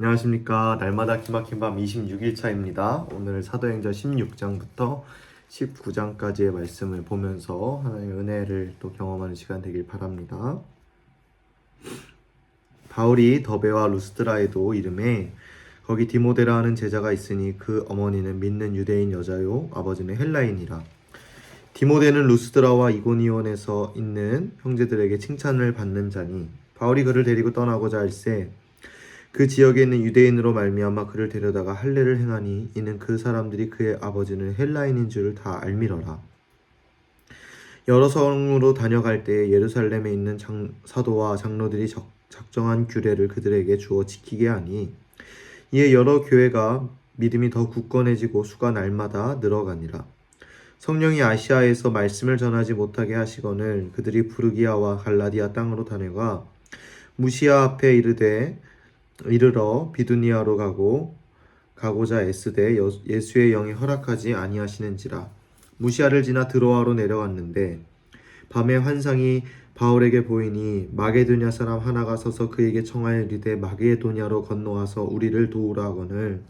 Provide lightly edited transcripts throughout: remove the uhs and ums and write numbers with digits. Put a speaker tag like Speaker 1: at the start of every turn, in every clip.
Speaker 1: 안녕하십니까. 날마다 기막힌 밤 26일차입니다. 오늘 사도행전 16장부터 19장까지의 말씀을 보면서 하나님의 은혜를 또 경험하는 시간 되길 바랍니다. 바울이 더베와 루스드라에도 이름에 거기 디모데라 하는 제자가 있으니 그 어머니는 믿는 유대인 여자요 아버지는 헬라인이라. 디모데는 루스드라와 이고니온에서 있는 형제들에게 칭찬을 받는 자니 바울이 그를 데리고 떠나고자 할새 그 지역에 있는 유대인으로 말미암아 그를 데려다가 할례를 행하니 이는 그 사람들이 그의 아버지는 헬라인인 줄을 다 알미러라. 여러 성으로 다녀갈 때에 예루살렘에 있는 사도와 장로들이 작정한 규례를 그들에게 주어 지키게 하니 이에 여러 교회가 믿음이 더 굳건해지고 수가 날마다 늘어가니라. 성령이 아시아에서 말씀을 전하지 못하게 하시거늘 그들이 부르기아와 갈라디아 땅으로 다녀가 무시아 앞에 이르러 비두니아로 가고자 애쓰되 예수의 영이 허락하지 아니하시는지라. 무시아를 지나 드로아로 내려갔는데 밤에 환상이 바울에게 보이니 마게도냐 사람 하나가 서서 그에게 청하여 이르되 마게도냐로 건너와서 우리를 도우라 하거늘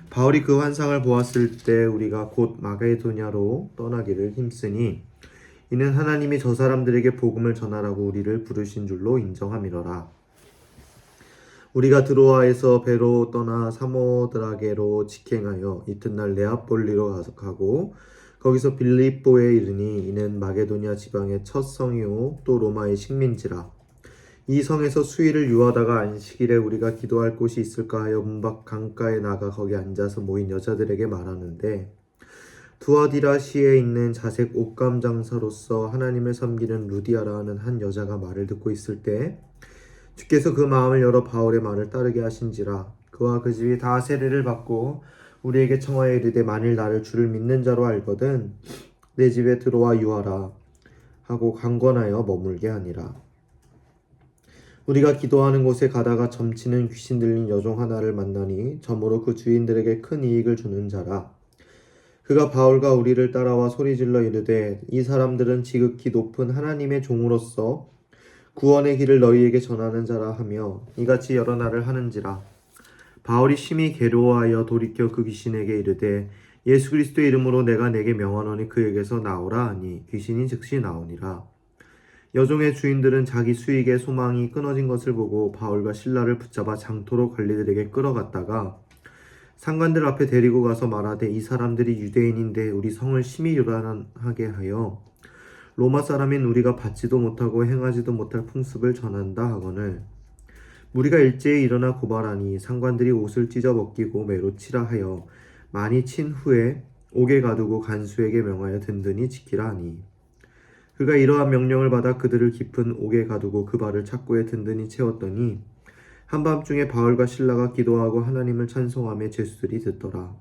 Speaker 1: 바울이 그 환상을 보았을 때 우리가 곧 마게도냐로 떠나기를 힘쓰니 이는 하나님이 저 사람들에게 복음을 전하라고 우리를 부르신 줄로 인정함이러라. 우리가 드로아에서 배로 떠나 사모드라게로 직행하여 이튿날 네아폴리로 가고 거기서 빌립보에 이르니 이는 마게도냐 지방의 첫 성이요 또 로마의 식민지라. 이 성에서 수일을 유하다가 안식일에 우리가 기도할 곳이 있을까 하여 문밖 강가에 나가 거기 앉아서 모인 여자들에게 말하는데 두아디라시에 있는 자색 옷감 장사로서 하나님을 섬기는 루디아라 하는 한 여자가 말을 듣고 있을 때 주께서 그 마음을 열어 바울의 말을 따르게 하신지라. 그와 그 집이 다 세례를 받고 우리에게 청하여 이르되 만일 나를 주를 믿는 자로 알거든 내 집에 들어와 유하라 하고 강권하여 머물게 하니라. 우리가 기도하는 곳에 가다가 점치는 귀신 들린 여종 하나를 만나니 점으로 그 주인들에게 큰 이익을 주는 자라. 그가 바울과 우리를 따라와 소리질러 이르되 이 사람들은 지극히 높은 하나님의 종으로서 구원의 길을 너희에게 전하는 자라 하며 이같이 여러 날을 하는지라. 바울이 심히 괴로워하여 돌이켜 그 귀신에게 이르되 예수 그리스도의 이름으로 내가 내게 명하노니 그에게서 나오라 하니 귀신이 즉시 나오니라. 여종의 주인들은 자기 수익의 소망이 끊어진 것을 보고 바울과 실라를 붙잡아 장토로 관리들에게 끌어갔다가 상관들 앞에 데리고 가서 말하되 이 사람들이 유대인인데 우리 성을 심히 요란하게 하여 로마 사람인 우리가 받지도 못하고 행하지도 못할 풍습을 전한다 하거늘 무리가 일제히 일어나 고발하니 상관들이 옷을 찢어 벗기고 매로 치라 하여 많이 친 후에 옥에 가두고 간수에게 명하여 든든히 지키라 하니 그가 이러한 명령을 받아 그들을 깊은 옥에 가두고 그 발을 착고에 든든히 채웠더니 한밤중에 바울과 실라가 기도하고 하나님을 찬송하며 죄수들이 듣더라.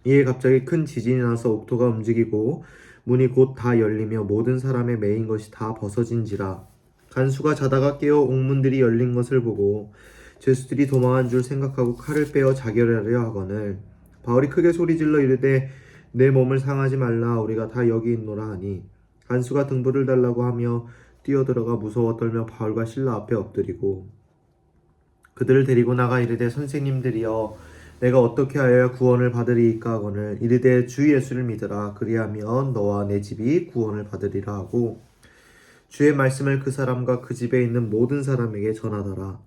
Speaker 1: 이에 갑자기 큰 지진이 나서 옥토가 움직이고 문이 곧 다 열리며 모든 사람의 매인 것이 다 벗어진지라. 간수가 자다가 깨어 옥문들이 열린 것을 보고 죄수들이 도망한 줄 생각하고 칼을 빼어 자결하려 하거늘 바울이 크게 소리질러 이르되 내 몸을 상하지 말라 우리가 다 여기 있노라 하니 간수가 등불을 달라고 하며 뛰어들어가 무서워 떨며 바울과 실라 앞에 엎드리고 그들을 데리고 나가 이르되 선생님들이여 내가 어떻게 하여야 구원을 받으리이까 하거늘 이르되 주 예수를 믿으라 그리하면 너와 내 집이 구원을 받으리라 하고 주의 말씀을 그 사람과 그 집에 있는 모든 사람에게 전하더라.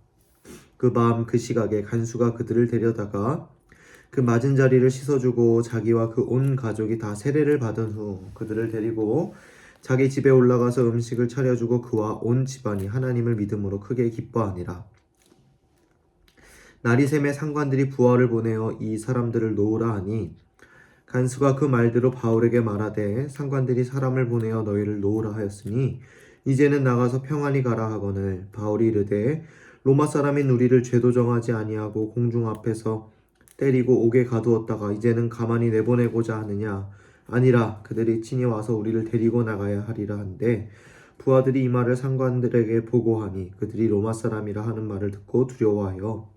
Speaker 1: 그 밤 그 시각에 간수가 그들을 데려다가 그 맞은 자리를 씻어주고 자기와 그 온 가족이 다 세례를 받은 후 그들을 데리고 자기 집에 올라가서 음식을 차려주고 그와 온 집안이 하나님을 믿음으로 크게 기뻐하니라. 날이 새매 상관들이 부하를 보내어 이 사람들을 놓으라 하니 간수가 그 말대로 바울에게 말하되 상관들이 사람을 보내어 너희를 놓으라 하였으니 이제는 나가서 평안히 가라 하거늘 바울이 이르되 로마 사람인 우리를 죄도 정하지 아니하고 공중 앞에서 때리고 옥에 가두었다가 이제는 가만히 내보내고자 하느냐. 아니라 그들이 친히 와서 우리를 데리고 나가야 하리라 한데 부하들이 이 말을 상관들에게 보고하니 그들이 로마 사람이라 하는 말을 듣고 두려워하여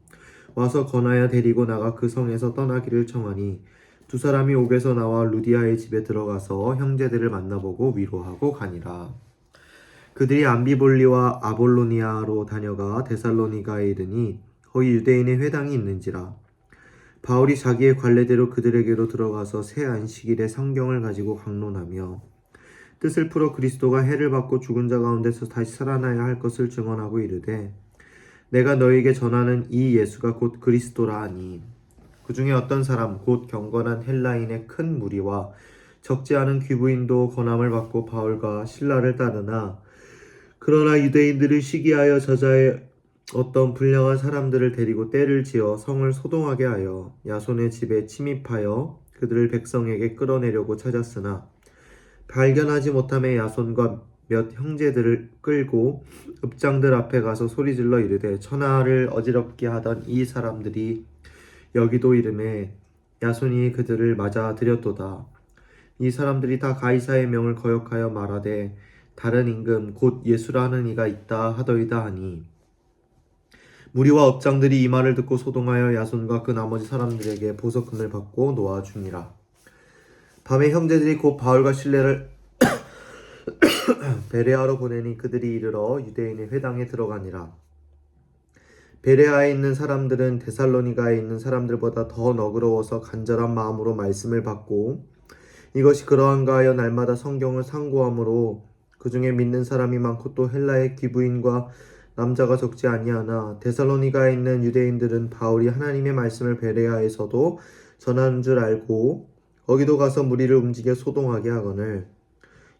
Speaker 1: 와서 권하여 데리고 나가 그 성에서 떠나기를 청하니 두 사람이 옥에서 나와 루디아의 집에 들어가서 형제들을 만나보고 위로하고 가니라. 그들이 암비볼리와 아볼로니아로 다녀가 데살로니가에 이르니 거기 유대인의 회당이 있는지라. 바울이 자기의 관례대로 그들에게로 들어가서 새 안식일에 성경을 가지고 강론하며 뜻을 풀어 그리스도가 해를 받고 죽은 자 가운데서 다시 살아나야 할 것을 증언하고 이르되 내가 너에게 전하는 이 예수가 곧 그리스도라 하니 그 중에 어떤 사람 곧 경건한 헬라인의 큰 무리와 적지 않은 귀부인도 권함을 받고 바울과 실라를 따르나 그러나 유대인들을 시기하여 저자의 어떤 불량한 사람들을 데리고 떼를 지어 성을 소동하게 하여 야손의 집에 침입하여 그들을 백성에게 끌어내려고 찾았으나 발견하지 못함에 야손과 몇 형제들을 끌고 읍장들 앞에 가서 소리질러 이르되 천하를 어지럽게 하던 이 사람들이 여기도 이름에 야손이 그들을 맞아 들였도다. 이 사람들이 다 가이사의 명을 거역하여 말하되 다른 임금 곧 예수라는 이가 있다 하더이다 하니 무리와 업장들이 이 말을 듣고 소동하여 야손과 그 나머지 사람들에게 보석금을 받고 놓아주니라. 밤에 형제들이 곧 바울과 실레를 베레아로 보내니 그들이 이르러 유대인의 회당에 들어가니라. 베레아에 있는 사람들은 데살로니가에 있는 사람들보다 더 너그러워서 간절한 마음으로 말씀을 받고 이것이 그러한가 하여 날마다 성경을 상고하므로 그 중에 믿는 사람이 많고 또 헬라의 귀부인과 남자가 적지 아니하나 데살로니가에 있는 유대인들은 바울이 하나님의 말씀을 베레아에서도 전하는 줄 알고 거기도 가서 무리를 움직여 소동하게 하거늘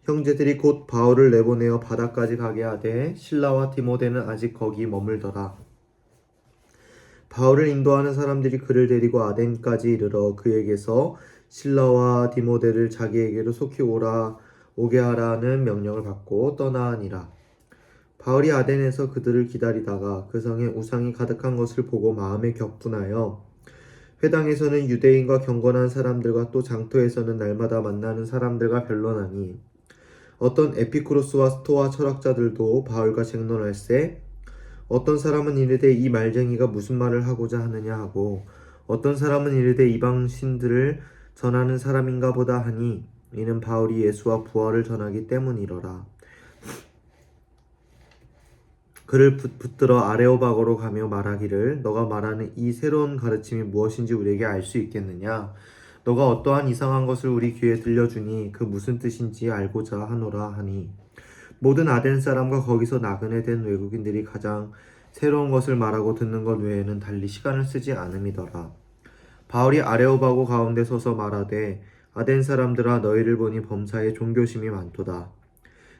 Speaker 1: 형제들이 곧 바울을 내보내어 바다까지 가게 하되 실라와 디모데는 아직 거기 머물더라. 바울을 인도하는 사람들이 그를 데리고 아덴까지 이르러 그에게서 실라와 디모데를 자기에게로 속히 오게 하라는 명령을 받고 떠나니라. 바울이 아덴에서 그들을 기다리다가 그 성에 우상이 가득한 것을 보고 마음에 격분하여 회당에서는 유대인과 경건한 사람들과 또 장터에서는 날마다 만나는 사람들과 변론하니 어떤 에피쿠로스와 스토아 철학자들도 바울과 쟁론할세 어떤 사람은 이르되 이 말쟁이가 무슨 말을 하고자 하느냐 하고 어떤 사람은 이르되 이방 신들을 전하는 사람인가 보다 하니 이는 바울이 예수와 부활을 전하기 때문이러라. 그를 붙들어 아레오바고로 가며 말하기를 너가 말하는 이 새로운 가르침이 무엇인지 우리에게 알 수 있겠느냐. 너가 어떠한 이상한 것을 우리 귀에 들려주니 그 무슨 뜻인지 알고자 하노라 하니 모든 아덴 사람과 거기서 나그네 된 외국인들이 가장 새로운 것을 말하고 듣는 것 외에는 달리 시간을 쓰지 않음이더라. 바울이 아레오바고 가운데 서서 말하되 아덴 사람들아 너희를 보니 범사에 종교심이 많도다.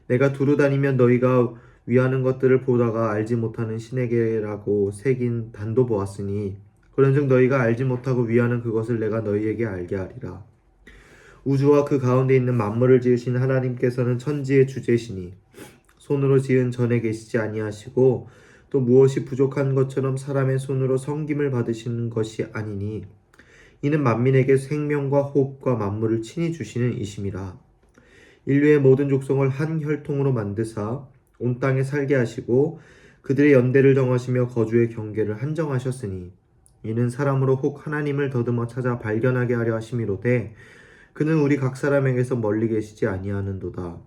Speaker 1: 내가 두루 다니면 너희가 위하는 것들을 보다가 알지 못하는 신에게라고 새긴 단도 보았으니 그런즉 너희가 알지 못하고 위하는 그것을 내가 너희에게 알게 하리라. 우주와 그 가운데 있는 만물을 지으신 하나님께서는 천지의 주제시니 손으로 지은 전에 계시지 아니하시고 또 무엇이 부족한 것처럼 사람의 손으로 섬김을 받으시는 것이 아니니 이는 만민에게 생명과 호흡과 만물을 친히 주시는 이심이라. 인류의 모든 족속을 한 혈통으로 만드사 온 땅에 살게 하시고 그들의 연대를 정하시며 거주의 경계를 한정하셨으니 이는 사람으로 혹 하나님을 더듬어 찾아 발견하게 하려 하심이로되 그는 우리 각 사람에게서 멀리 계시지 아니하는도다.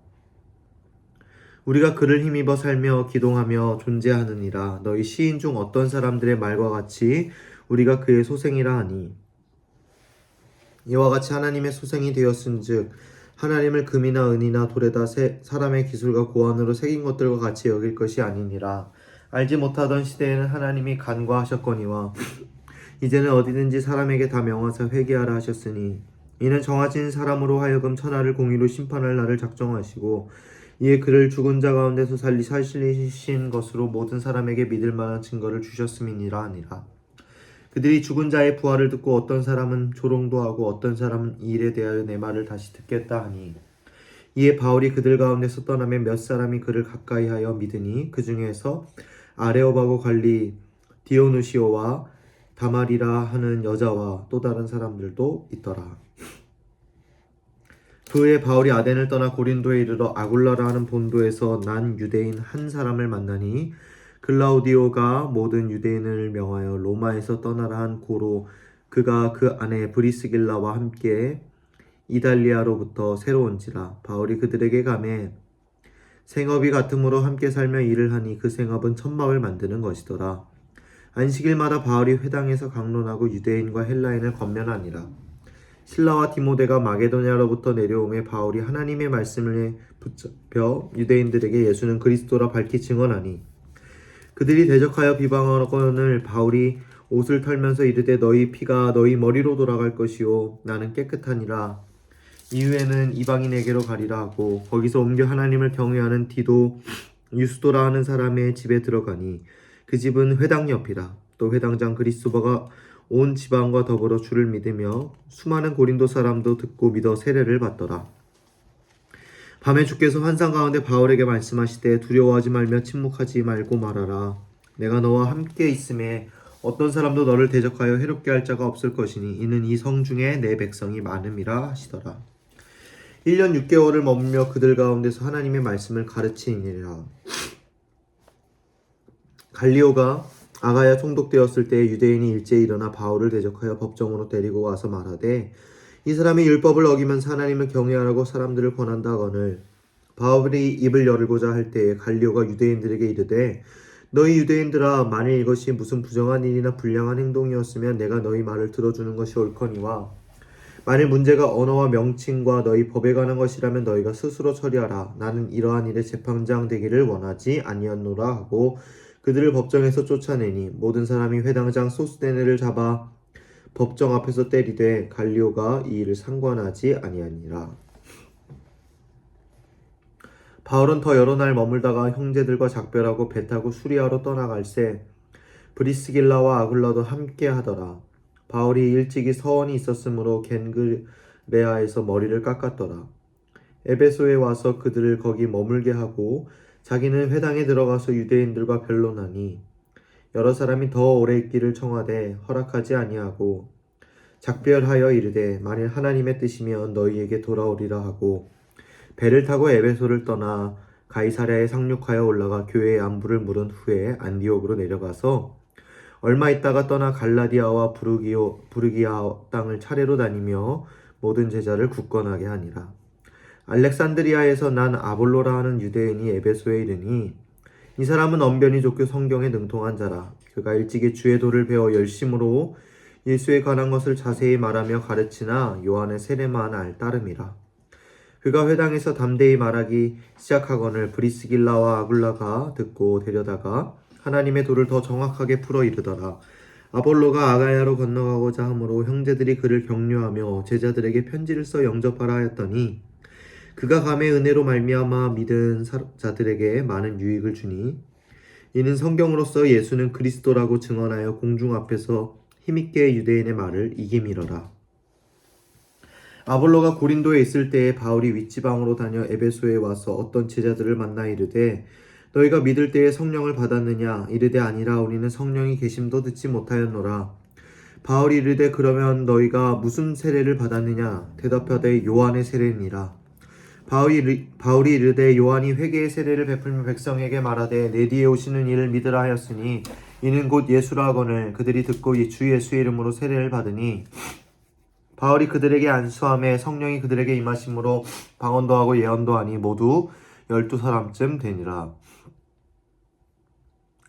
Speaker 1: 우리가 그를 힘입어 살며 기동하며 존재하느니라. 너희 시인 중 어떤 사람들의 말과 같이 우리가 그의 소생이라 하니 이와 같이 하나님의 소생이 되었은즉 하나님을 금이나 은이나 돌에다 사람의 기술과 고안으로 새긴 것들과 같이 여길 것이 아니니라. 알지 못하던 시대에는 하나님이 간과하셨거니와 이제는 어디든지 사람에게 다 명하사 회개하라 하셨으니 이는 정하신 사람으로 하여금 천하를 공의로 심판할 날을 작정하시고 이에 그를 죽은 자 가운데서 살리신 것으로 모든 사람에게 믿을 만한 증거를 주셨음이니라 하니라. 그들이 죽은 자의 부활을 듣고 어떤 사람은 조롱도 하고 어떤 사람은 이 일에 대하여 내 말을 다시 듣겠다 하니 이에 바울이 그들 가운데서 떠나며 몇 사람이 그를 가까이 하여 믿으니 그 중에서 아레오바고 관리 디오누시오와 다말이라 하는 여자와 또 다른 사람들도 있더라. 그 후에 바울이 아덴을 떠나 고린도에 이르러 아굴라라 하는 본도에서 난 유대인 한 사람을 만나니 글라우디오가 모든 유대인을 명하여 로마에서 떠나라 한 고로 그가 그 아내 브리스길라와 함께 이달리아로부터 새로 온지라. 바울이 그들에게 가매 생업이 같음으로 함께 살며 일을 하니 그 생업은 천막을 만드는 것이더라. 안식일마다 바울이 회당에서 강론하고 유대인과 헬라인을 권면하니라. 실라와 디모데가 마게도냐로부터 내려오매 바울이 하나님의 말씀을 붙잡혀 유대인들에게 예수는 그리스도라 밝히 증언하니 그들이 대적하여 비방하거늘 바울이 옷을 털면서 이르되 너희 피가 너희 머리로 돌아갈 것이요 나는 깨끗하니라. 이후에는 이방인에게로 가리라 하고 거기서 옮겨 하나님을 경외하는 디도 유스도라 하는 사람의 집에 들어가니 그 집은 회당 옆이라. 또 회당장 그리스도바가 온 지방과 더불어 주를 믿으며 수많은 고린도 사람도 듣고 믿어 세례를 받더라. 밤에 주께서 환상 가운데 바울에게 말씀하시되 두려워하지 말며 침묵하지 말고 말하라. 내가 너와 함께 있음에 어떤 사람도 너를 대적하여 해롭게 할 자가 없을 것이니 이는 이 성 중에 내 백성이 많음이라 하시더라. 1년 6개월을 머물며 그들 가운데서 하나님의 말씀을 가르치니라. 갈리오가 아가야 총독되었을 때 유대인이 일제히 일어나 바울을 대적하여 법정으로 데리고 와서 말하되 이 사람이 율법을 어기면서 하나님을 경외하라고 사람들을 권한다 하거늘 바울이 입을 열고자 할 때에 갈리오가 유대인들에게 이르되 너희 유대인들아 만일 이것이 무슨 부정한 일이나 불량한 행동이었으면 내가 너희 말을 들어주는 것이 옳거니와 만일 문제가 언어와 명칭과 너희 법에 관한 것이라면 너희가 스스로 처리하라. 나는 이러한 일에 재판장 되기를 원하지 아니었노라 하고 그들을 법정에서 쫓아내니 모든 사람이 회당장 소스데네를 잡아 법정 앞에서 때리되 갈리오가 이 일을 상관하지 아니하니라. 바울은 더 여러 날 머물다가 형제들과 작별하고 배 타고 수리아로 떠나갈새 브리스길라와 아굴라도 함께 하더라. 바울이 일찍이 서원이 있었으므로 겐그레아에서 머리를 깎았더라. 에베소에 와서 그들을 거기 머물게 하고 자기는 회당에 들어가서 유대인들과 변론하니 여러 사람이 더 오래 있기를 청하되 허락하지 아니하고 작별하여 이르되 만일 하나님의 뜻이면 너희에게 돌아오리라 하고 배를 타고 에베소를 떠나 가이사랴에 상륙하여 올라가 교회의 안부를 물은 후에 안디옥으로 내려가서 얼마 있다가 떠나 갈라디아와 부르기아 땅을 차례로 다니며 모든 제자를 굳건하게 하니라. 알렉산드리아에서 난 아볼로라 하는 유대인이 에베소에 이르니 이 사람은 언변이 좋고 성경에 능통한 자라. 그가 일찍이 주의 도를 배워 열심으로 예수에 관한 것을 자세히 말하며 가르치나 요한의 세례만 따름이라. 그가 회당에서 담대히 말하기 시작하거늘 브리스길라와 아굴라가 듣고 데려다가 하나님의 도를 더 정확하게 풀어 이르더라. 아볼로가 아가야로 건너가고자 하므로 형제들이 그를 격려하며 제자들에게 편지를 써 영접하라 하였더니 그가 감의 은혜로 말미암아 믿은 자들에게 많은 유익을 주니 이는 성경으로서 예수는 그리스도라고 증언하여 공중 앞에서 힘있게 유대인의 말을 이기미러라. 아볼로가 고린도에 있을 때에 바울이 윗지방으로 다녀 에베소에 와서 어떤 제자들을 만나 이르되 너희가 믿을 때에 성령을 받았느냐? 이르되 아니라 우리는 성령이 계심도 듣지 못하였노라. 바울이 이르되 그러면 너희가 무슨 세례를 받았느냐? 대답하되 요한의 세례니라. 바울이 이르되 요한이 회개의 세례를 베풀며 백성에게 말하되 내 뒤에 오시는 이를 믿으라 하였으니 이는 곧 예수라 하거늘 그들이 듣고 주 예수의 이름으로 세례를 받으니 바울이 그들에게 안수하매 성령이 그들에게 임하심으로 방언도 하고 예언도 하니 모두 12사람쯤 되니라.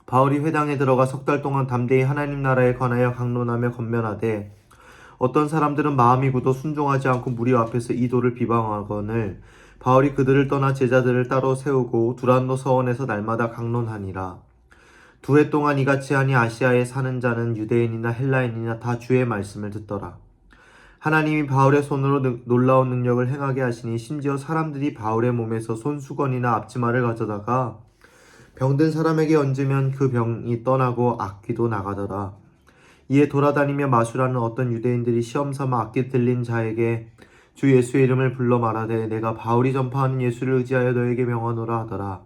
Speaker 1: 바울이 회당에 들어가 석 달 동안 담대히 하나님 나라에 관하여 강론하며 권면하되 어떤 사람들은 마음이 굳어 순종하지 않고 무리 앞에서 이 도를 비방하거늘 바울이 그들을 떠나 제자들을 따로 세우고 두란노 서원에서 날마다 강론하니라. 2해 동안 이같이 하니 아시아에 사는 자는 유대인이나 헬라인이나 다 주의 말씀을 듣더라. 하나님이 바울의 손으로 놀라운 능력을 행하게 하시니 심지어 사람들이 바울의 몸에서 손수건이나 앞치마를 가져다가 병든 사람에게 얹으면 그 병이 떠나고 악귀도 나가더라. 이에 돌아다니며 마술하는 어떤 유대인들이 시험삼아 악귀 들린 자에게 주 예수의 이름을 불러 말하되 내가 바울이 전파하는 예수를 의지하여 너에게 명하노라 하더라.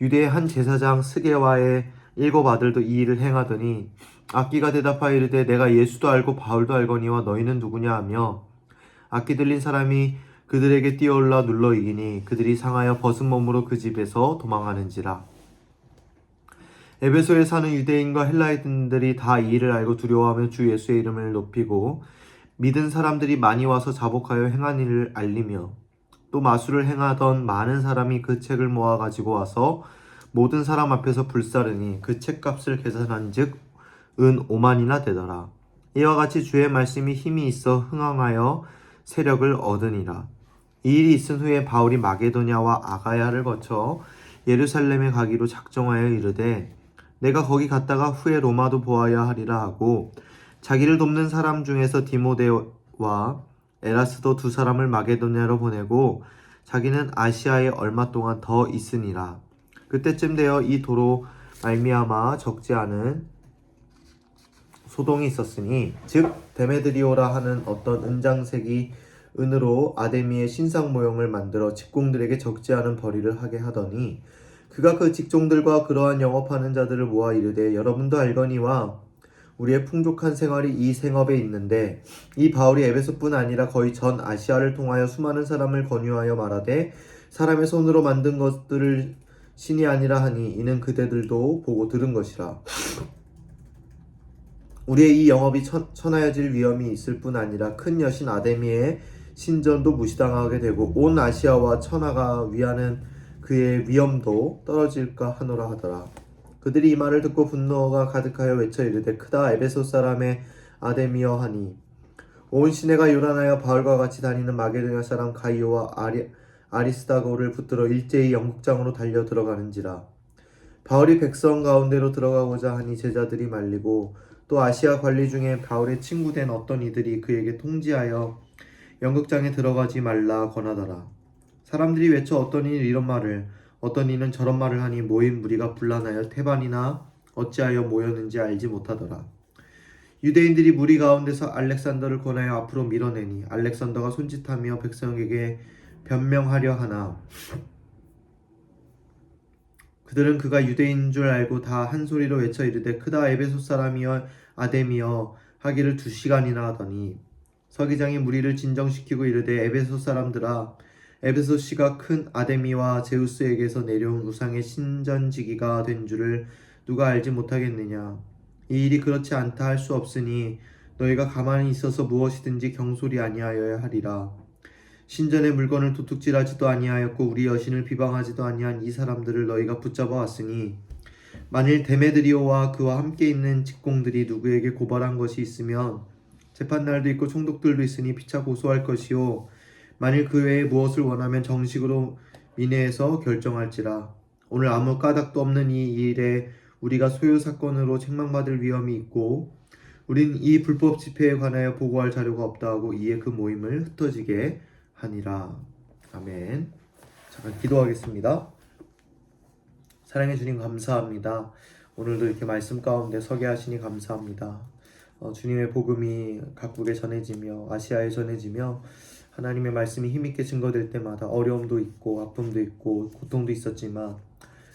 Speaker 1: 유대의 한 제사장 스게와의 7 아들도 이 일을 행하더니 악귀가 대답하여 이르되 내가 예수도 알고 바울도 알거니와 너희는 누구냐 하며 악귀 들린 사람이 그들에게 뛰어올라 눌러 이기니 그들이 상하여 벗은 몸으로 그 집에서 도망하는지라. 에베소에 사는 유대인과 헬라인들이 다 이 일을 알고 두려워하며 주 예수의 이름을 높이고 믿은 사람들이 많이 와서 자복하여 행한 일을 알리며 또 마술을 행하던 많은 사람이 그 책을 모아 가지고 와서 모든 사람 앞에서 불사르니 그 책값을 계산한 즉 은 5만이나 되더라. 이와 같이 주의 말씀이 힘이 있어 흥황하여 세력을 얻으니라. 이 일이 있은 후에 바울이 마게도냐와 아가야를 거쳐 예루살렘에 가기로 작정하여 이르되 내가 거기 갔다가 후에 로마도 보아야 하리라 하고 자기를 돕는 사람 중에서 디모데와 에라스도 두 사람을 마게도냐로 보내고 자기는 아시아에 얼마 동안 더 있으니라. 그때쯤 되어 이 도로 말미암아 적지 않은 소동이 있었으니 즉 데메드리오라 하는 어떤 은장색이 은으로 아데미의 신상 모형을 만들어 직공들에게 적지 않은 벌이를 하게 하더니 그가 그 직종들과 그러한 영업하는 자들을 모아 이르되 여러분도 알거니와 우리의 풍족한 생활이 이 생업에 있는데 이 바울이 에베소뿐 아니라 거의 전 아시아를 통하여 수많은 사람을 권유하여 말하되 사람의 손으로 만든 것들을 신이 아니라 하니 이는 그대들도 보고 들은 것이라. 우리의 이 영업이 천하여질 위험이 있을 뿐 아니라 큰 여신 아데미의 신전도 무시당하게 되고 온 아시아와 천하가 위하는 그의 위엄도 떨어질까 하노라 하더라. 그들이 이 말을 듣고 분노가 가득하여 외쳐 이르되 크다 에베소 사람의 아데미여 하니 온 시내가 요란하여 바울과 같이 다니는 마게도냐 사람 가이오와 아리스다고를 붙들어 일제히 영국장으로 달려 들어가는지라. 바울이 백성 가운데로 들어가고자 하니 제자들이 말리고 또 아시아 관리 중에 바울의 친구된 어떤 이들이 그에게 통지하여 영국장에 들어가지 말라 권하더라. 사람들이 외쳐 어떤 이는 이런 말을 어떤 이는 저런 말을 하니 모인 무리가 분란하여 태반이나 어찌하여 모였는지 알지 못하더라. 유대인들이 무리 가운데서 알렉산더를 권하여 앞으로 밀어내니 알렉산더가 손짓하며 백성에게 변명하려 하나 그들은 그가 유대인인 줄 알고 다 한 소리로 외쳐 이르되 크다 에베소 사람이여 아데미여 하기를 2시간이나 하더니 서기장이 무리를 진정시키고 이르되 에베소 사람들아 에베소 씨가 큰 아데미와 제우스에게서 내려온 우상의 신전지기가 된 줄을 누가 알지 못하겠느냐. 이 일이 그렇지 않다 할 수 없으니 너희가 가만히 있어서 무엇이든지 경솔이 아니하여야 하리라. 신전의 물건을 도둑질하지도 아니하였고 우리 여신을 비방하지도 아니한 이 사람들을 너희가 붙잡아 왔으니 만일 데메드리오와 그와 함께 있는 직공들이 누구에게 고발한 것이 있으면 재판날도 있고 총독들도 있으니 피차 고소할 것이요 만일 그 외에 무엇을 원하면 정식으로 민회에서 결정할지라. 오늘 아무 까닭도 없는 이 일에 우리가 소요 사건으로 책망받을 위험이 있고 우린 이 불법 집회에 관하여 보고할 자료가 없다 하고 이에 그 모임을 흩어지게 하니라. 아멘. 잠깐 기도하겠습니다. 사랑해 주님 감사합니다. 오늘도 이렇게 말씀 가운데 서게 하시니 감사합니다. 주님의 복음이 각국에 전해지며 아시아에 전해지며 하나님의 말씀이 힘있게 증거될 때마다 어려움도 있고 아픔도 있고 고통도 있었지만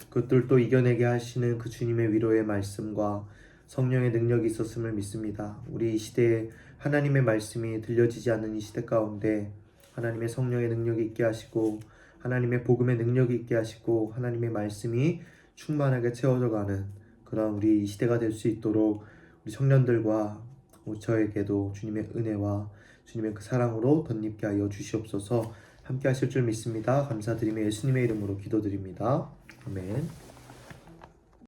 Speaker 1: 그것들도 이겨내게 하시는 그 주님의 위로의 말씀과 성령의 능력이 있었음을 믿습니다. 우리 이 시대에 하나님의 말씀이 들려지지 않는 이 시대 가운데 하나님의 성령의 능력이 있게 하시고 하나님의 복음의 능력이 있게 하시고 하나님의 말씀이 충만하게 채워져가는 그런 우리 이 시대가 될 수 있도록 우리 청년들과 저에게도 주님의 은혜와 주님의 그 사랑으로 덧입게 하여 주시옵소서. 함께 하실 줄 믿습니다. 감사드리며 예수님의 이름으로 기도드립니다. 아멘.